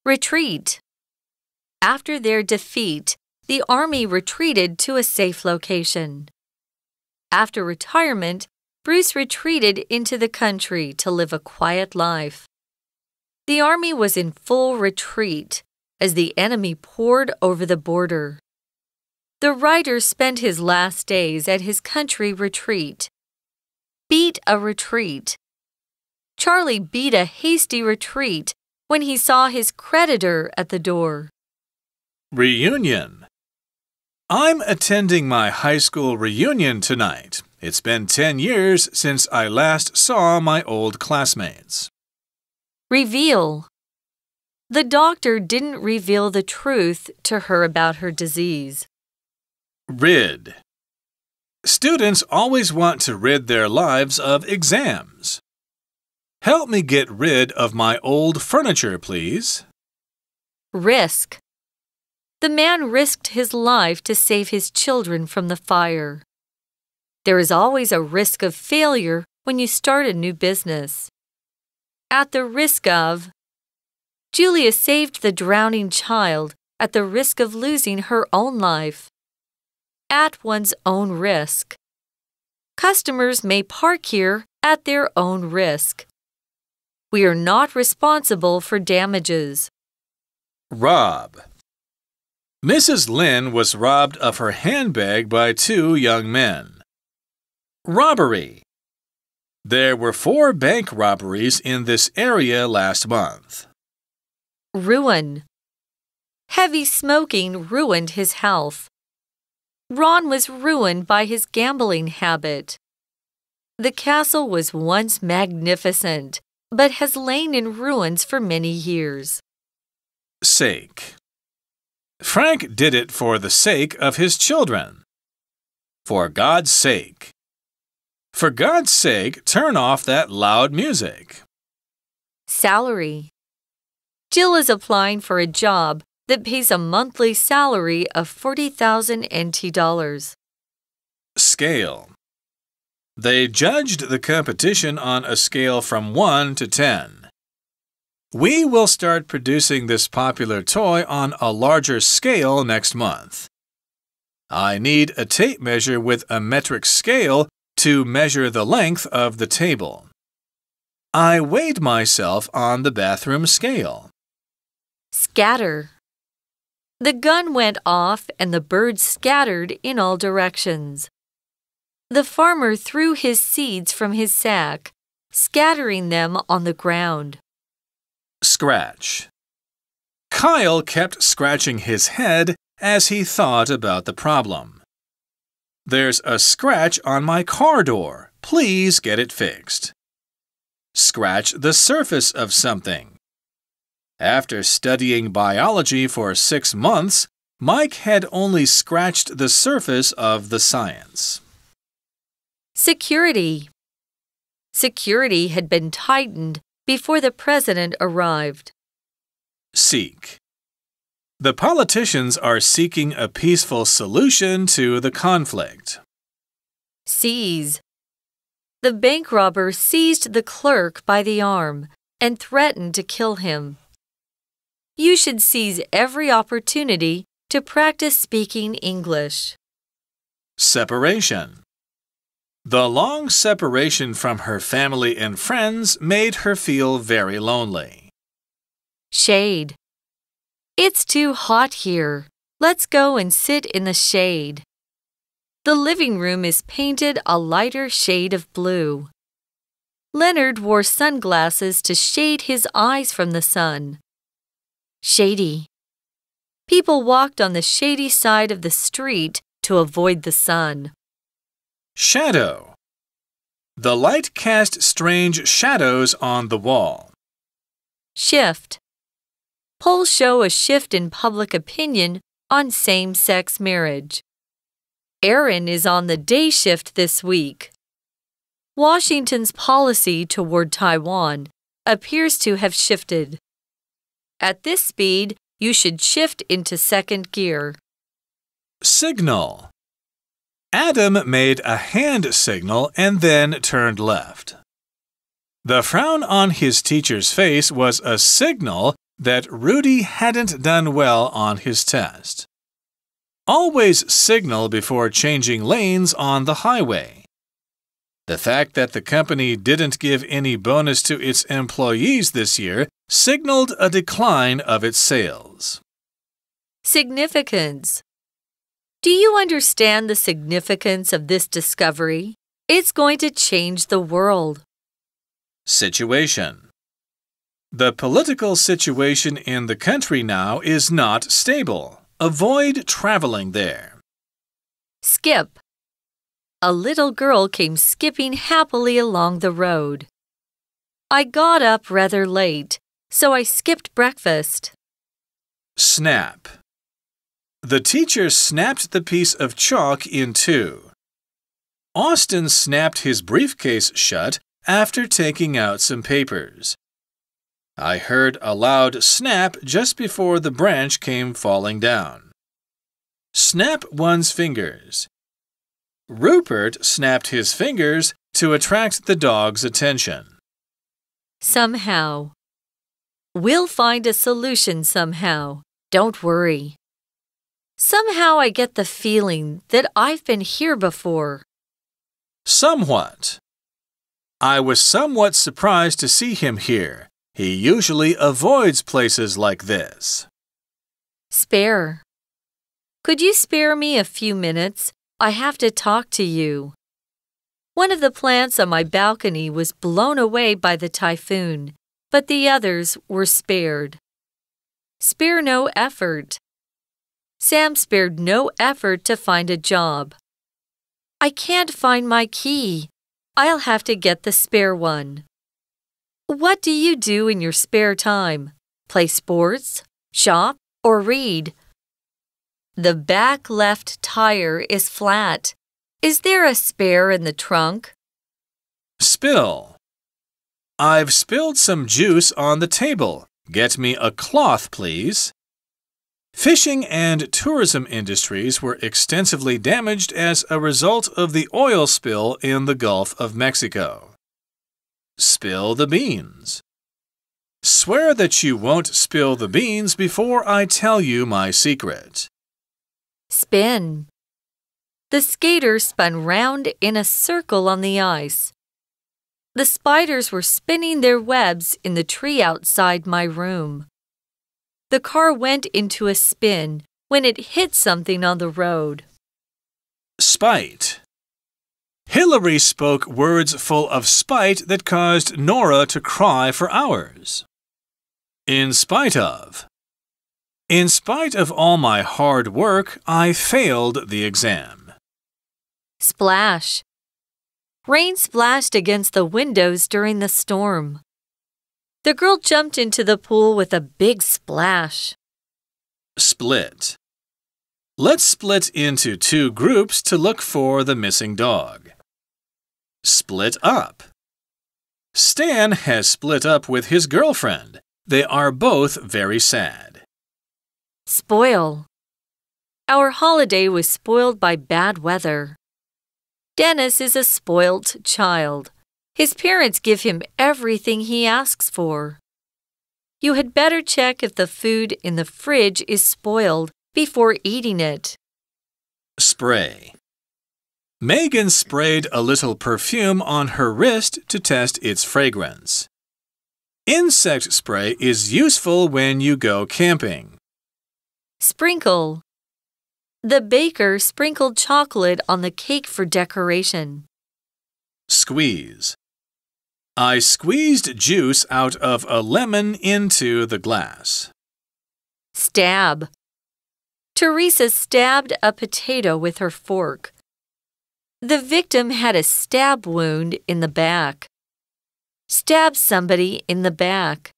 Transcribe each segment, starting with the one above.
Retreat. After their defeat, the army retreated to a safe location. After retirement, Bruce retreated into the country to live a quiet life. The army was in full retreat as the enemy poured over the border. The writer spent his last days at his country retreat. Beat a retreat. Charlie beat a hasty retreat when he saw his creditor at the door. Reunion. I'm attending my high school reunion tonight. It's been 10 years since I last saw my old classmates. Reveal. The doctor didn't reveal the truth to her about her disease. Rid. Students always want to rid their lives of exams. Help me get rid of my old furniture, please. Risk. The man risked his life to save his children from the fire. There is always a risk of failure when you start a new business. At the risk of. Julia saved the drowning child at the risk of losing her own life. At one's own risk. Customers may park here at their own risk. We are not responsible for damages. Rob. Mrs. Lynn was robbed of her handbag by 2 young men. Robbery. There were 4 bank robberies in this area last month. Ruin. Heavy smoking ruined his health. Ron was ruined by his gambling habit. The castle was once magnificent, but has lain in ruins for many years. Sake. Frank did it for the sake of his children. For God's sake. For God's sake, turn off that loud music. Salary. Jill is applying for a job that pays a monthly salary of 40,000 NT dollars. Scale. They judged the competition on a scale from 1 to 10. We will start producing this popular toy on a larger scale next month. I need a tape measure with a metric scale to measure the length of the table. I weighed myself on the bathroom scale. Scatter. The gun went off and the birds scattered in all directions. The farmer threw his seeds from his sack, scattering them on the ground. Scratch. Kyle kept scratching his head as he thought about the problem. There's a scratch on my car door. Please get it fixed. Scratch the surface of something. After studying biology for 6 months, Mike had only scratched the surface of the science. Security. Security had been tightened before the president arrived. Seek. The politicians are seeking a peaceful solution to the conflict. Seize. The bank robber seized the clerk by the arm and threatened to kill him. You should seize every opportunity to practice speaking English. Separation. The long separation from her family and friends made her feel very lonely. Shade. It's too hot here. Let's go and sit in the shade. The living room is painted a lighter shade of blue. Leonard wore sunglasses to shade his eyes from the sun. Shady. People walked on the shady side of the street to avoid the sun. Shadow. The light cast strange shadows on the wall. Shift. Polls show a shift in public opinion on same-sex marriage. Aaron is on the day shift this week. Washington's policy toward Taiwan appears to have shifted. At this speed, you should shift into second gear. Signal. Adam made a hand signal and then turned left. The frown on his teacher's face was a signal that Rudy hadn't done well on his test. Always signal before changing lanes on the highway. The fact that the company didn't give any bonus to its employees this year signaled a decline of its sales. Significance. Do you understand the significance of this discovery? It's going to change the world. Situation. The political situation in the country now is not stable. Avoid traveling there. Skip. A little girl came skipping happily along the road. I got up rather late, so I skipped breakfast. Snap. The teacher snapped the piece of chalk in two. Austin snapped his briefcase shut after taking out some papers. I heard a loud snap just before the branch came falling down. Snap one's fingers. Rupert snapped his fingers to attract the dog's attention. Somehow. We'll find a solution somehow. Don't worry. Somehow I get the feeling that I've been here before. Somewhat. I was somewhat surprised to see him here. He usually avoids places like this. Spare. Could you spare me a few minutes? I have to talk to you. One of the plants on my balcony was blown away by the typhoon, but the others were spared. Spare no effort. Sam spared no effort to find a job. I can't find my key. I'll have to get the spare one. What do you do in your spare time? Play sports, shop, or read? The back left tire is flat. Is there a spare in the trunk? Spill. I've spilled some juice on the table. Get me a cloth, please. Fishing and tourism industries were extensively damaged as a result of the oil spill in the Gulf of Mexico. Spill the beans. Swear that you won't spill the beans before I tell you my secret. Spin. The skater spun round in a circle on the ice. The spiders were spinning their webs in the tree outside my room. The car went into a spin when it hit something on the road. Spite. Hillary spoke words full of spite that caused Nora to cry for hours. In spite of. In spite of all my hard work, I failed the exam. Splash. Rain splashed against the windows during the storm. The girl jumped into the pool with a big splash. Split. Let's split into two groups to look for the missing dog. Split up. Stan has split up with his girlfriend. They are both very sad. Spoil. Our holiday was spoiled by bad weather. Dennis is a spoilt child. His parents give him everything he asks for. You had better check if the food in the fridge is spoiled before eating it. Spray. Megan sprayed a little perfume on her wrist to test its fragrance. Insect spray is useful when you go camping. Sprinkle. The baker sprinkled chocolate on the cake for decoration. Squeeze. I squeezed juice out of a lemon into the glass. Stab. Teresa stabbed a potato with her fork. The victim had a stab wound in the back. Stab somebody in the back.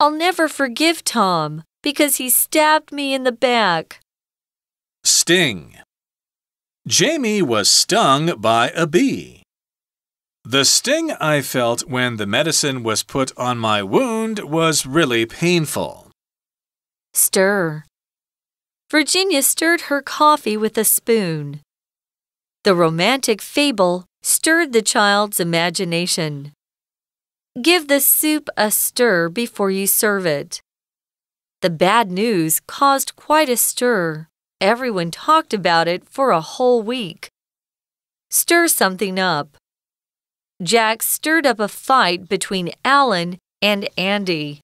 I'll never forgive Tom because he stabbed me in the back. Sting. Jamie was stung by a bee. The sting I felt when the medicine was put on my wound was really painful. Stir. Virginia stirred her coffee with a spoon. The romantic fable stirred the child's imagination. Give the soup a stir before you serve it. The bad news caused quite a stir. Everyone talked about it for a whole week. Stir something up. Jack stirred up a fight between Alan and Andy.